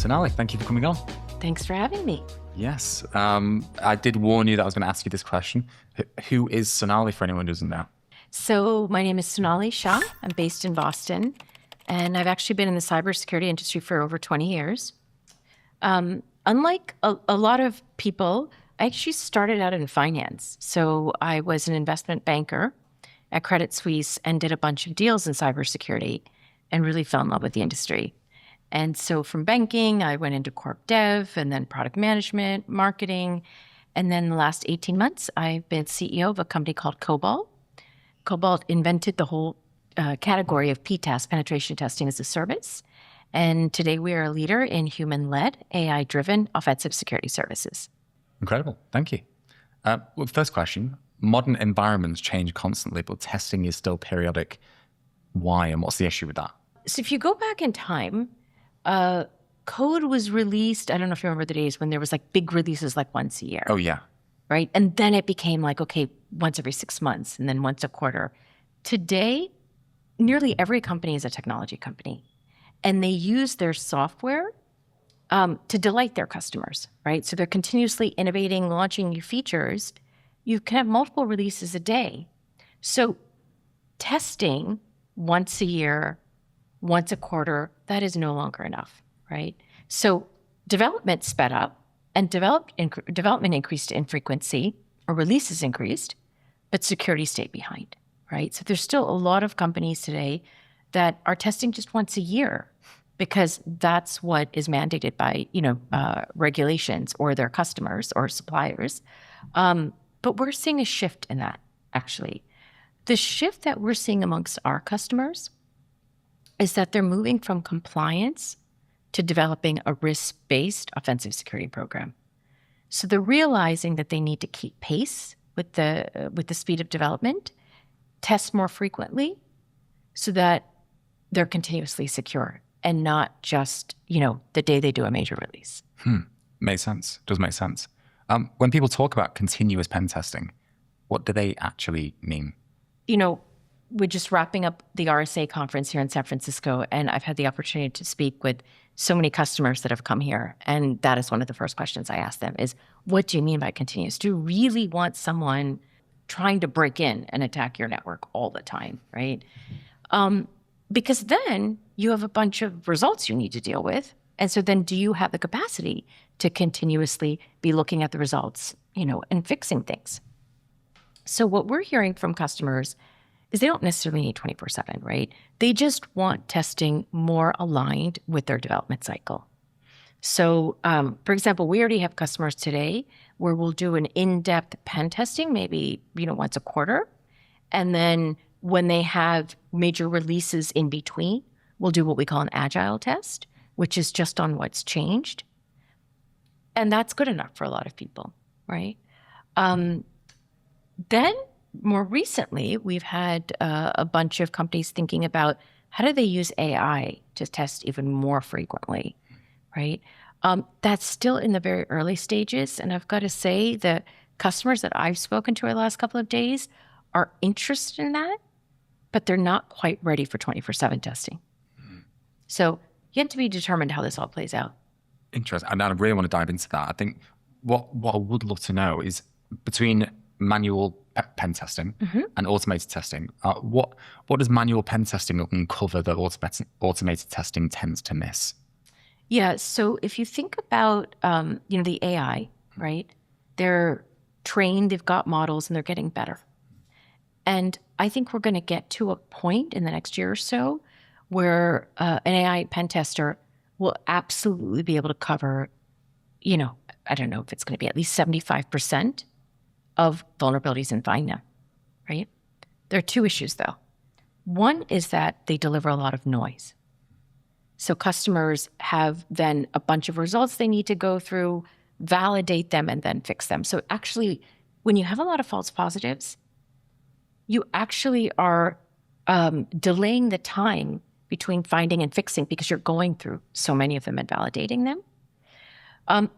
Sonali, thank you for coming on. Thanks for having me. Yes. I did warn you that I was going to ask you this question. Who is Sonali for anyone who doesn't know? So my name is Sonali Shah. I'm based in Boston, and I've actually been in the cybersecurity industry for over 20 years. Unlike a lot of people, I actually started out in finance. So I was an investment banker at Credit Suisse and did a bunch of deals in cybersecurity and really fell in love with the industry. And so from banking, I went into corp dev and then product management, marketing. And then the last 18 months, I've been CEO of a company called Cobalt. Cobalt invented the whole category of PTAS, penetration testing as a service. And today we are a leader in human-led, AI-driven offensive security services. Incredible. Thank you. Well, first question, modern environments change constantly, but testing is still periodic. Why, and what's the issue with that? So if you go back in time, code was released, I don't know if you remember the days when there was like big releases like once a year. Oh, yeah. Right? And then it became like, okay, once every 6 months and then once a quarter. Today, nearly every company is a technology company. And they use their software to delight their customers, right? So they're continuously innovating, launching new features. You can have multiple releases a day. So testing once a year, once a quarter, that is no longer enough, right? So development sped up and development increased in frequency, or releases increased, but security stayed behind, right? So there's still a lot of companies today that are testing just once a year because that's what is mandated by, regulations or their customers or suppliers. But we're seeing a shift in that, actually. The shift that we're seeing amongst our customers is that they're moving from compliance to developing a risk-based offensive security program. So they're realizing that they need to keep pace with the speed of development, test more frequently, so that they're continuously secure and not just, the day they do a major release. Makes sense. Does make sense. When people talk about continuous pen testing, what do they actually mean? We're just wrapping up the RSA conference here in San Francisco, and I've had the opportunity to speak with so many customers that have come here. And that is one of the first questions I ask them is, what do you mean by continuous? Do you really want someone trying to break in and attack your network all the time, right? Because then you have a bunch of results you need to deal with. And so then do you have the capacity to continuously be looking at the results, and fixing things? So what we're hearing from customers is they don't necessarily need 24/7, right? They just want testing more aligned with their development cycle. So, for example, we already have customers today where we'll do an in-depth pen testing, maybe, once a quarter. And then when they have major releases in between, we'll do what we call an agile test, which is just on what's changed. And that's good enough for a lot of people, right? Then more recently, we've had a bunch of companies thinking about how do they use AI to test even more frequently, right? That's still in the very early stages. And I've got to say the customers that I've spoken to the last couple of days are interested in that, but they're not quite ready for 24/7 testing. So yet to be determined how this all plays out. Interesting. And I really want to dive into that. I think what I would love to know is between manual pen testing and automated testing, what does manual pen testing uncover that automated testing tends to miss? Yeah. So if you think about, the AI, right? They're trained, they've got models, and they're getting better. And I think we're going to get to a point in the next year or so where an AI pen tester will absolutely be able to cover, I don't know if it's going to be at least 75% of vulnerabilities and find them, right? There are two issues, though. One is that they deliver a lot of noise. So customers have then a bunch of results they need to go through, validate them, and then fix them. So actually, when you have a lot of false positives, you actually are delaying the time between finding and fixing because you're going through so many of them and validating them.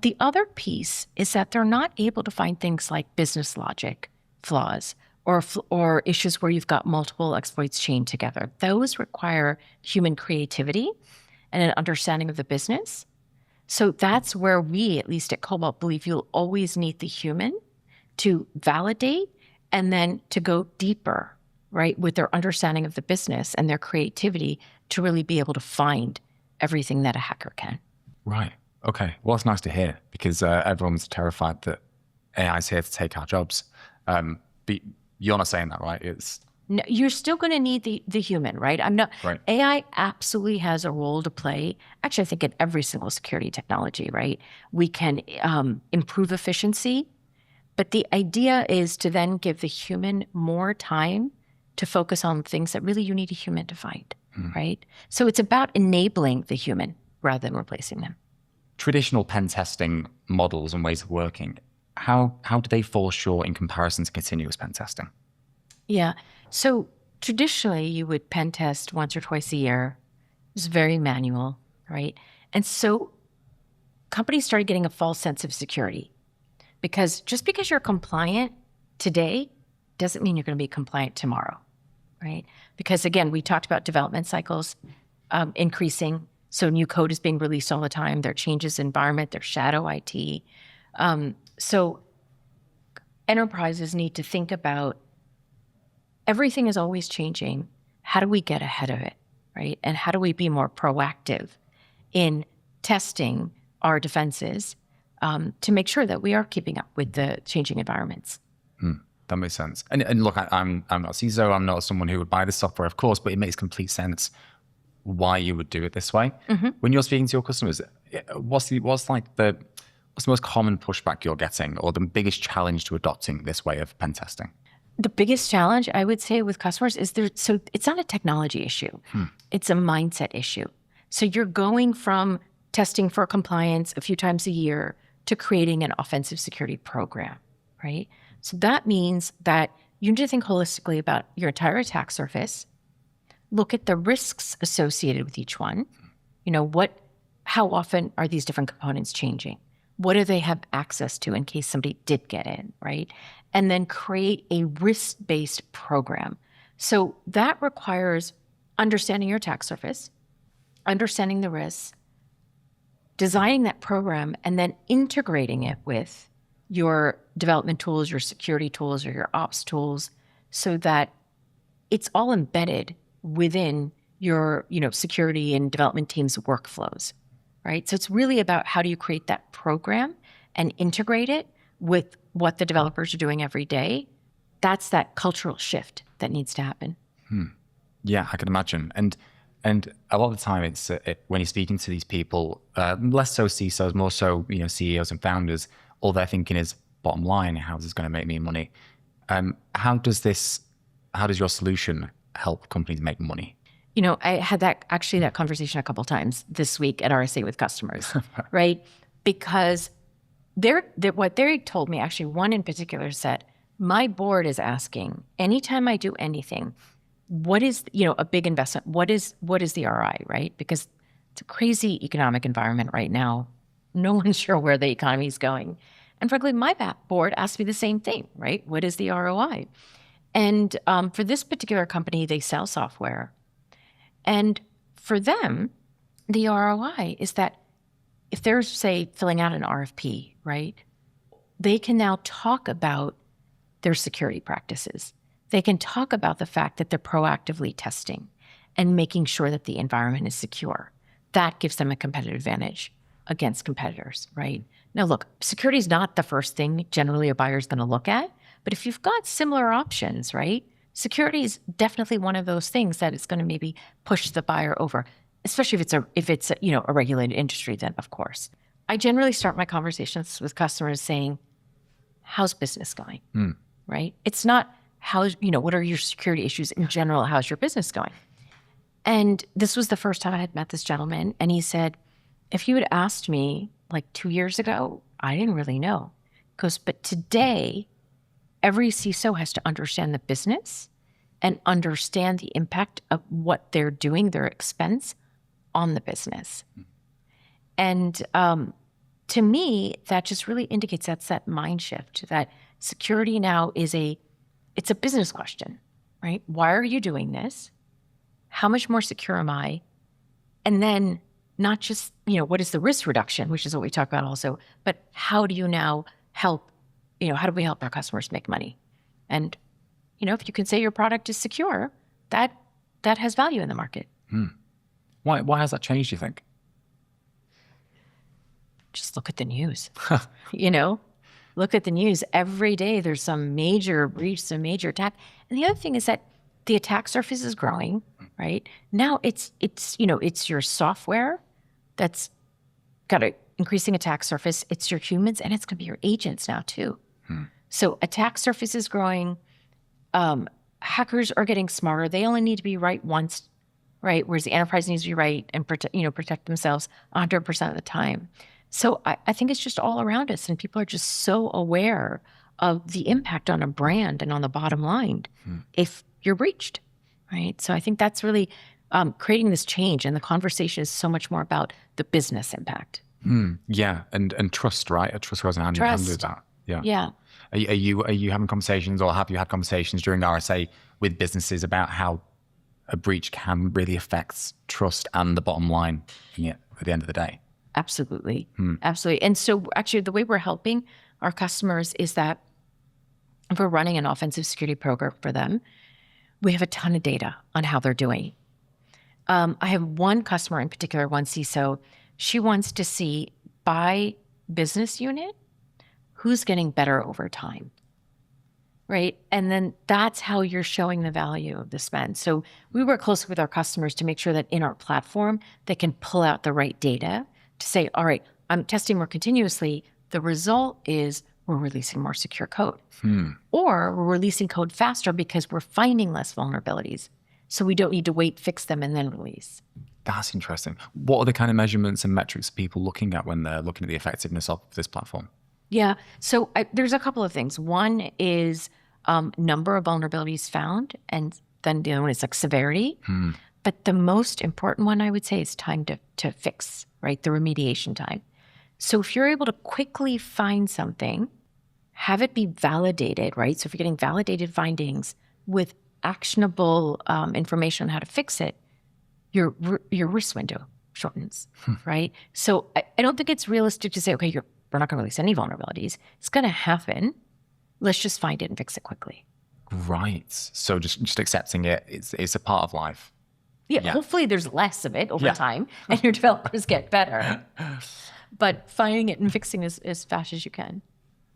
The other piece is that they're not able to find things like business logic flaws or issues where you've got multiple exploits chained together. Those require human creativity and an understanding of the business. So that's where we, at least at Cobalt, believe you'll always need the human to validate and then to go deeper, right, with their understanding of the business and their creativity to really be able to find everything that a hacker can. Right. Okay. Well, it's nice to hear because everyone's terrified that AI is here to take our jobs. But you're not saying that, right? No, you're still going to need the human, right? I'm not. Right. AI absolutely has a role to play. Actually, I think in every single security technology, right? We can improve efficiency, but the idea is to then give the human more time to focus on things that really you need a human to find, right? So it's about enabling the human rather than replacing them. Traditional pen testing models and ways of working, how do they fall short in comparison to continuous pen testing? Yeah. So traditionally, you would pen test once or twice a year. It was very manual, right? And so companies started getting a false sense of security because just because you're compliant today doesn't mean you're going to be compliant tomorrow, right? Because again, we talked about development cycles increasing. So new code is being released all the time. There are changes in environment, there's shadow IT. So enterprises need to think about everything is always changing. How do we get ahead of it, right? And how do we be more proactive in testing our defenses to make sure that we are keeping up with the changing environments? That makes sense. And look, I'm not a CISO. I'm not someone who would buy this software, of course, but it makes complete sense why you would do it this way. When you're speaking to your customers, what's the most common pushback you're getting, or the biggest challenge to adopting this way of pen testing? The biggest challenge I would say with customers is so it's not a technology issue. It's a mindset issue. So you're going from testing for compliance a few times a year to creating an offensive security program, right? So that means that you need to think holistically about your entire attack surface, look at the risks associated with each one. How often are these different components changing? What do they have access to in case somebody did get in, right? And then create a risk-based program. So that requires understanding your attack surface, understanding the risks, designing that program, and then integrating it with your development tools, your security tools, or your ops tools, so that it's all embedded within your security and development team's workflows, right? So it's really about how do you create that program and integrate it with what the developers are doing every day. That's that cultural shift that needs to happen. Yeah, I can imagine. And a lot of the time, it's when you're speaking to these people, less so CISOs, more so CEOs and founders. All they're thinking is bottom line. How is this going to make me money? How does your solution help companies make money? I had that conversation a couple of times this week at RSA with customers, right? Because what they told me, actually one in particular said, my board is asking, anytime I do anything, what is, a big investment? What is the ROI, right? Because it's a crazy economic environment right now. No one's sure where the economy is going. And frankly, my board asked me the same thing, right? What is the ROI? And for this particular company, they sell software. And for them, the ROI is that if they're, say, filling out an RFP, right, they can now talk about their security practices. They can talk about the fact that they're proactively testing and making sure that the environment is secure. That gives them a competitive advantage against competitors, right? Now, look, security is not the first thing generally a buyer is going to look at, but if you've got similar options, right, security is definitely one of those things that is going to maybe push the buyer over, especially if it's a regulated industry. Then, of course, I generally start my conversations with customers saying, "How's business going?" Right? It's not what are your security issues in general? How's your business going? And this was the first time I had met this gentleman, and he said, "If you had asked me like 2 years ago, I didn't really know." He goes, "But today, every CISO has to understand the business and understand the impact of what they're doing, their expense on the business." And to me, that just really indicates that's that mind shift, that security now it's a business question, right? Why are you doing this? How much more secure am I? And then not just, what is the risk reduction, which is what we talk about also, but how do you now help, how do we help our customers make money? And, if you can say your product is secure, that has value in the market. Why has that changed, do you think? Just look at the news. Look at the news. Every day there's some major breach, some major attack. And the other thing is that the attack surface is growing, right? Now it's your software that's got an increasing attack surface. It's your humans, and it's going to be your agents now too. So attack surface is growing. Hackers are getting smarter. They only need to be right once, right? Whereas the enterprise needs to be right and protect themselves 100% of the time. So I think it's just all around us, and people are just so aware of the impact on a brand and on the bottom line if you're breached, right? So I think that's really creating this change, and the conversation is so much more about the business impact. Yeah, and trust, right? Trust goes hand in hand with that. Yeah. Are you having conversations, or have you had conversations during RSA with businesses about how a breach can really affect trust and the bottom line at the end of the day? Absolutely. Absolutely. And so actually the way we're helping our customers is that if we're running an offensive security program for them, we have a ton of data on how they're doing. I have one customer in particular, one CISO. She wants to see by business unit who's getting better over time, right? And then that's how you're showing the value of the spend. So we work closely with our customers to make sure that in our platform, they can pull out the right data to say, all right, I'm testing more continuously. The result is we're releasing more secure code. Or we're releasing code faster because we're finding less vulnerabilities. So we don't need to wait, fix them, and then release. That's interesting. What are the kind of measurements and metrics people looking at when they're looking at the effectiveness of this platform? Yeah. So there's a couple of things. One is number of vulnerabilities found, and then the other one is like severity. But the most important one, I would say, is time to fix, right? The remediation time. So if you're able to quickly find something, have it be validated, right? So if you're getting validated findings with actionable information on how to fix it, your risk window shortens, right? So I don't think it's realistic to say, okay, we're not going to release any vulnerabilities. It's going to happen. Let's just find it and fix it quickly. Right. So just accepting it, it's a part of life. Yeah, hopefully there's less of it over time and your developers get better. But finding it and fixing as fast as you can.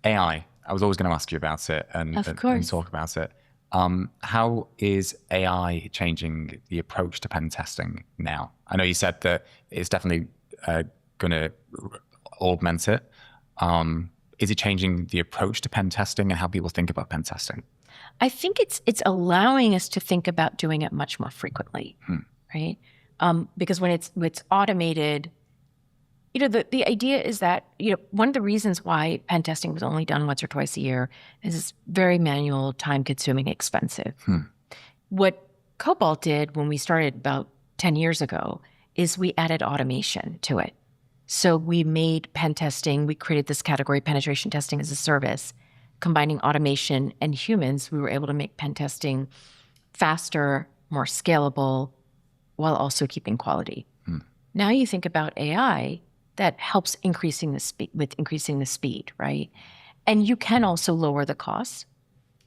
AI. I was always going to ask you about it and talk about it. How is AI changing the approach to pen testing now? I know you said that it's definitely going to augment it. Is it changing the approach to pen testing and how people think about pen testing? I think it's allowing us to think about doing it much more frequently, right? Because when it's automated, the idea is that, one of the reasons why pen testing was only done once or twice a year is it's very manual, time-consuming, expensive. What Cobalt did when we started about 10 years ago is we added automation to it. So we made pen testing, we created this category, penetration testing as a service. Combining automation and humans, we were able to make pen testing faster, more scalable, while also keeping quality. Now you think about AI, that helps increasing the speed, right? And you can also lower the costs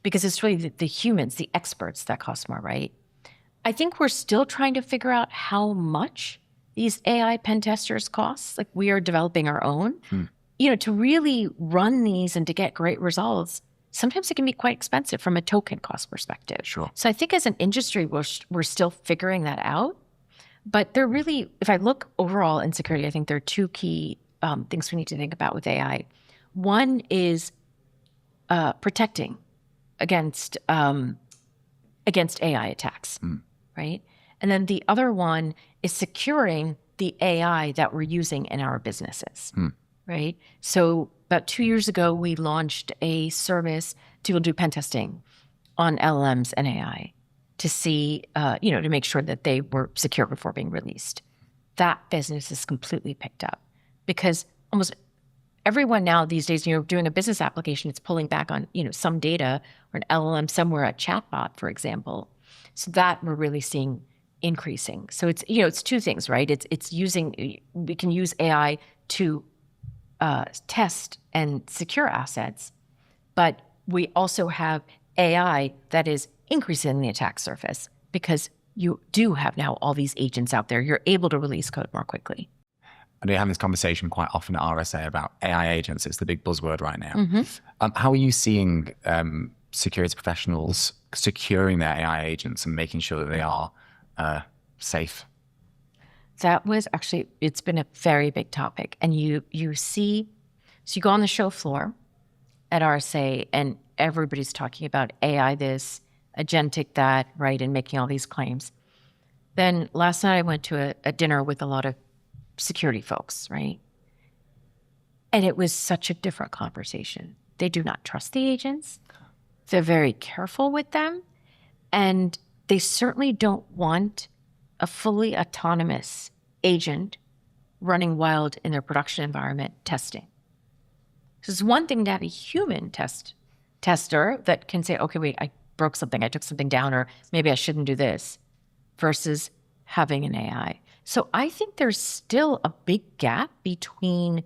because it's really the humans, the experts that cost more, right? I think we're still trying to figure out how much these AI pen testers cost. Like we are developing our own. To really run these and to get great results, sometimes it can be quite expensive from a token cost perspective. Sure. So I think as an industry, we're still figuring that out. But they're really, if I look overall in security, I think there are two key things we need to think about with AI. One is protecting against AI attacks, right? And then the other one is securing the AI that we're using in our businesses. Right? So about 2 years ago, we launched a service to do pen testing on LLMs and AI to see, to make sure that they were secure before being released. That business is completely picked up because almost everyone now these days, doing a business application, it's pulling back on, some data or an LLM somewhere, a chatbot, for example. So that we're really seeing increasing. So it's, it's two things, right? We can use AI to test and secure assets, but we also have AI that is increasing the attack surface because you do have now all these agents out there. You're able to release code more quickly. I do have this conversation quite often at RSA about AI agents. It's the big buzzword right now. How are you seeing security professionals securing their AI agents and making sure that they are safe? That was actually, it's been a very big topic. And you see, so you go on the show floor at RSA and everybody's talking about AI this, agentic that, right, and making all these claims. Then last night I went to a dinner with a lot of security folks, right? And it was such a different conversation. They do not trust the agents. They're very careful with them. And they certainly don't want a fully autonomous agent running wild in their production environment testing. So it's one thing to have a human tester that can say, okay, wait, I broke something, I took something down, or maybe I shouldn't do this, versus having an AI. So I think there's still a big gap between,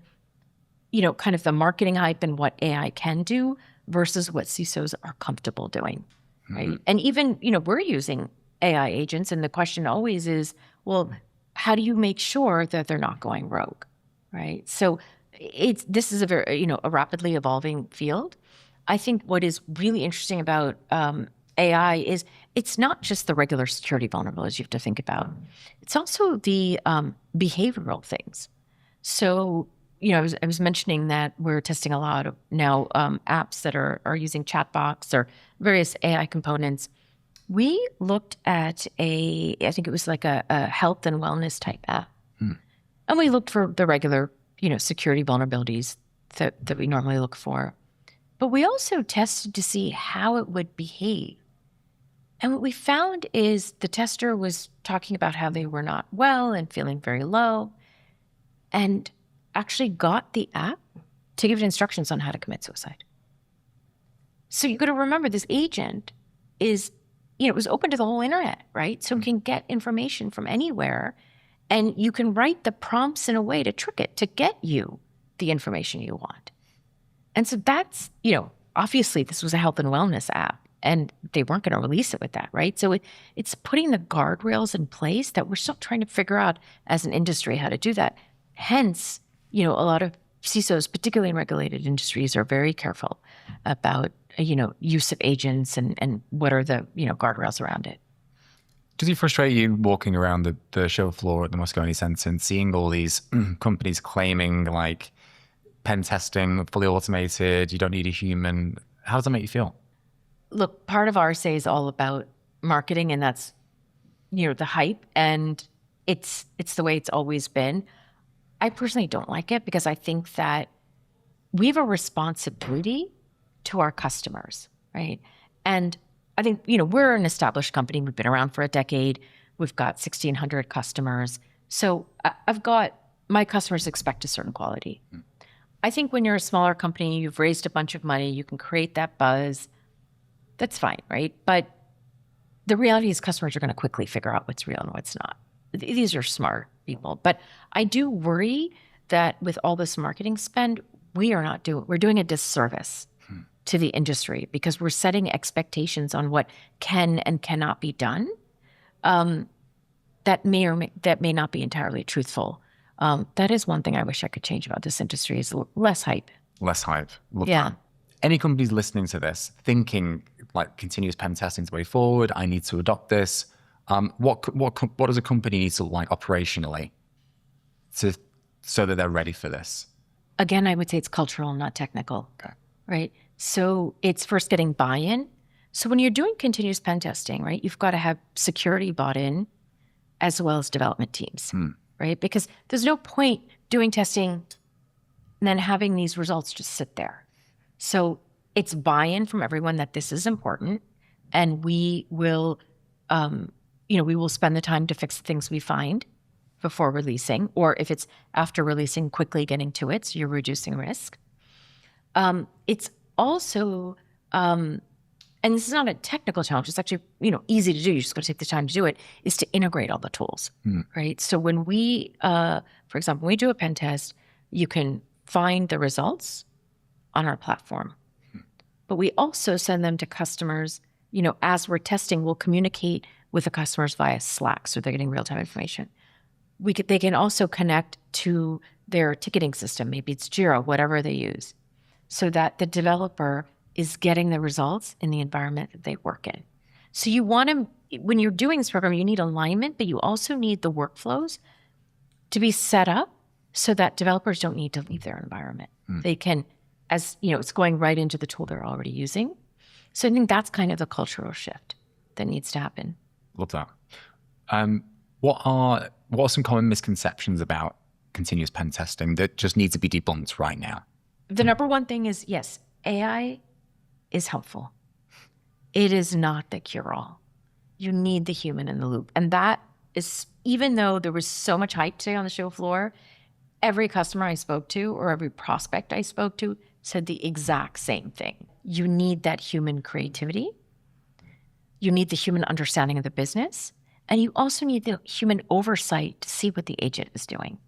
kind of the marketing hype and what AI can do versus what CISOs are comfortable doing, right? And even, we're using AI agents, and the question always is, well, how do you make sure that they're not going rogue, right? So this is a very, a rapidly evolving field. I think what is really interesting about AI is it's not just the regular security vulnerabilities you have to think about. It's also the behavioral things. So, I was mentioning that we're testing a lot of now apps that are using chatbots or various AI components. We looked at I think it was like a health and wellness type app. And we looked for the regular, security vulnerabilities that we normally look for. But we also tested to see how it would behave. And what we found is the tester was talking about how they were not well and feeling very low, and actually got the app to give it instructions on how to commit suicide. So you got to remember, this agent is, it was open to the whole internet, right? So it can get information from anywhere, and you can write the prompts in a way to trick it to get you the information you want. And so that's, obviously this was a health and wellness app, and they weren't going to release it with that, right? So it's putting the guardrails in place that we're still trying to figure out as an industry how to do that. Hence, a lot of CISOs, particularly in regulated industries, are very careful about, use of agents and what are the, guardrails around it. Does it frustrate you walking around the show floor at the Moscone Center and seeing all these companies claiming like pen testing, fully automated, you don't need a human? How does that make you feel? Look, part of RSA is all about marketing, and that's, the hype, and it's the way it's always been. I personally don't like it because I think that we have a responsibility to our customers, right? And I think, we're an established company. We've been around for a decade. We've got 1,600 customers. So my customers expect a certain quality. I think when you're a smaller company, you've raised a bunch of money, you can create that buzz. That's fine, right? But the reality is customers are going to quickly figure out what's real and what's not. These are smart people. But I do worry that with all this marketing spend, we're doing a disservice to the industry because we're setting expectations on what can and cannot be done that may not be entirely truthful. That is one thing I wish I could change about this industry is less hype. Less hype. Love Yeah. that. Any companies listening to this thinking like continuous pen testing is the way forward, I need to adopt this. What does a company need to like operationally so that they're ready for this? Again, I would say it's cultural, not technical. Okay. Right? So it's first getting buy-in. So when you're doing continuous pen testing, right, you've got to have security bought in as well as development teams, right? Because there's no point doing testing and then having these results just sit there. So it's buy-in from everyone that this is important, and we will, we will spend the time to fix the things we find before releasing, or if it's after releasing, quickly getting to it, so you're reducing risk. It's also, and and this is not a technical challenge, it's actually, easy to do. You just got to take the time to do it, is to integrate all the tools, right? So when we, for example, when we do a pen test, you can find the results on our platform, but we also send them to customers. As we're testing, we'll communicate with the customers via Slack, so they're getting real-time information. They can also connect to their ticketing system. Maybe it's Jira, whatever they use, so that the developer is getting the results in the environment that they work in. So you want to, when you're doing this program, you need alignment, but you also need the workflows to be set up so that developers don't need to leave their environment. They can, it's going right into the tool they're already using. So I think that's kind of the cultural shift that needs to happen. Love that. What are some common misconceptions about continuous pen testing that just need to be debunked right now? The number one thing is, yes, AI is helpful. It is not the cure-all. You need the human in the loop. And that is, even though there was so much hype today on the show floor, every customer I spoke to or every prospect I spoke to said the exact same thing. You need that human creativity. You need the human understanding of the business. And you also need the human oversight to see what the agent is doing.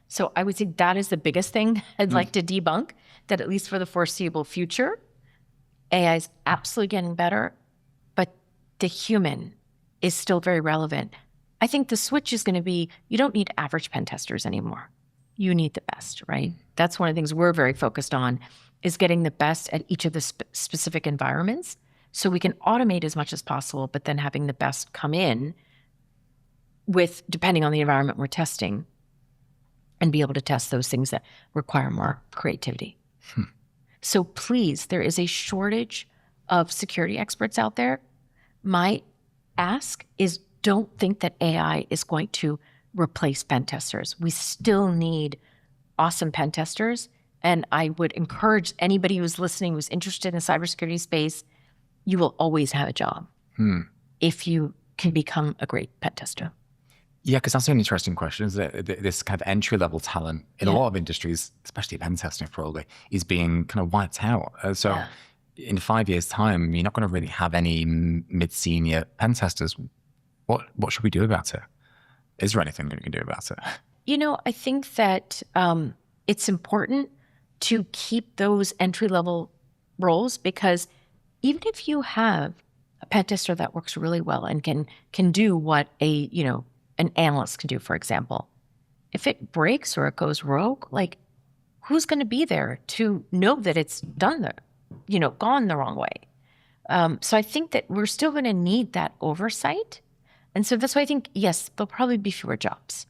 So I would say that is the biggest thing I'd like to debunk, that at least for the foreseeable future, AI is absolutely getting better, but the human is still very relevant. I think the switch is going to be, you don't need average pen testers anymore. You need the best, right? That's one of the things we're very focused on, is getting the best at each of the specific environments, so we can automate as much as possible, but then having the best come in with, depending on the environment we're testing, and be able to test those things that require more creativity. So please, there is a shortage of security experts out there. My ask is, don't think that AI is going to replace pen testers. We still need awesome pen testers. And I would encourage anybody who's listening, who's interested in the cybersecurity space, you will always have a job if you can become a great pen tester. Yeah, because that's an interesting question, is that this kind of entry-level talent in a lot of industries, especially pen testing probably, is being kind of wiped out. In 5 years' time, you're not going to really have any mid-senior pen testers. What should we do about it? Is there anything that we can do about it? I think that it's important to keep those entry-level roles, because even if you have a pen tester that works really well and can do what an analyst can do, for example, if it breaks or it goes rogue, who's going to be there to know that it's gone the wrong way? So I think that we're still going to need that oversight. And so that's why I think, yes, there'll probably be fewer jobs,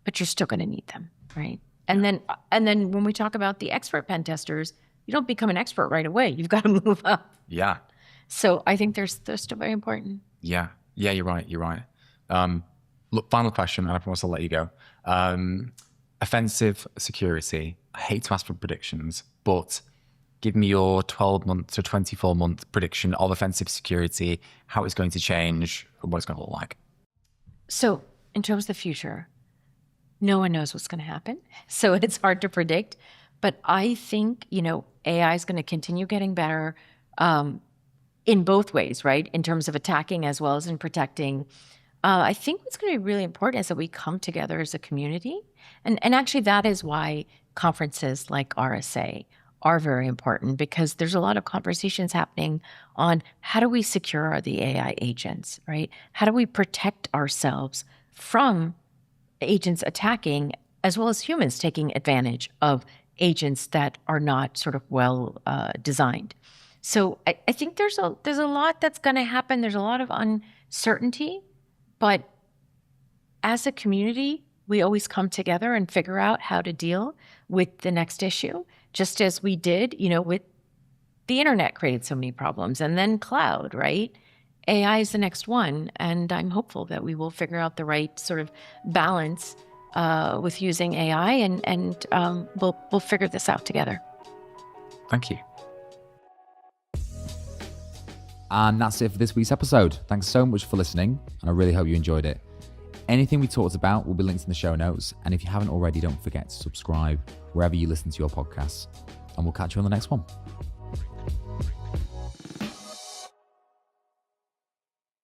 but you're still going to need them, right? And then when we talk about the expert pen testers, you don't become an expert right away. You've got to move up. Yeah. So I think they're still very important. Yeah. Yeah, you're right. Look, final question, and I promise I'll let you go. Offensive security. I hate to ask for predictions, but give me your 12-month to 24-month prediction of offensive security, how it's going to change, what it's going to look like. So in terms of the future, no one knows what's going to happen. So it's hard to predict. But I think, AI is going to continue getting better in both ways, right? In terms of attacking as well as in protecting. I think what's going to be really important is that we come together as a community. And actually that is why conferences like RSA are very important, because there's a lot of conversations happening on how do we secure the AI agents, right? How do we protect ourselves from agents attacking, as well as humans taking advantage of agents that are not sort of well designed. So I think there's a lot that's going to happen. There's a lot of uncertainty, but as a community, we always come together and figure out how to deal with the next issue, just as we did, with the internet created so many problems, and then cloud, right? AI is the next one, and I'm hopeful that we will figure out the right sort of balance with using AI, and we'll figure this out together. Thank you. And that's it for this week's episode. Thanks so much for listening, and I really hope you enjoyed it. Anything we talked about will be linked in the show notes, and if you haven't already, don't forget to subscribe wherever you listen to your podcasts, and we'll catch you on the next one.